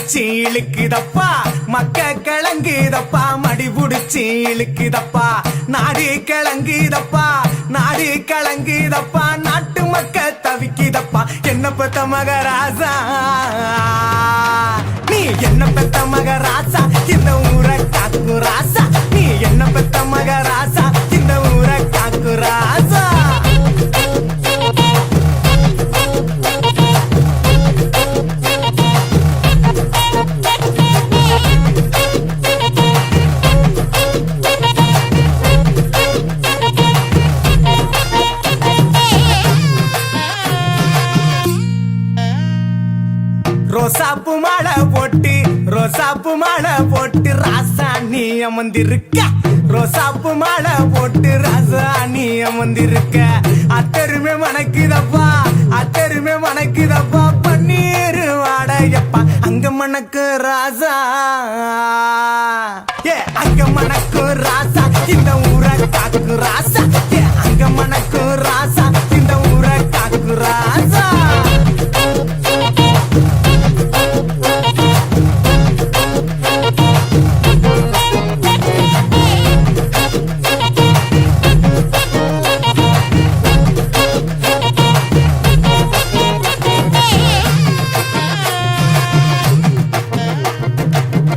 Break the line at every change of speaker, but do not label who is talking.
புடிச்சி இழுக்குதப்பா மக்க கிளங்குதப்பா மடி புடிச்சி இழுக்குதப்பா நாடு கிளங்குதப்பா நாடு கிளங்குதப்பா நாட்டு மக்க தவிக்குதப்பா என்ன பெத்த மகராசா நீ என்ன பெத்த மகராசா இந்த ஊரை காக்கு ராசா நீ என்ன பெத்த மகராசா இந்த ஊரை காக்கு ராசா ரோசாப்பு மாலை போட்டு ராசா நீ அமர்ந்திருக்க ரோசாப்பு மாலை போட்டு ராசா நீ அமர்ந்திருக்க அத்தருமே மணக்குதப்பா பன்னீர் வாடையப்பா அங்க மணக்கு ராசா ஏ அங்க மணக்கு ராசா இந்த ஊரை காக்கு ராசா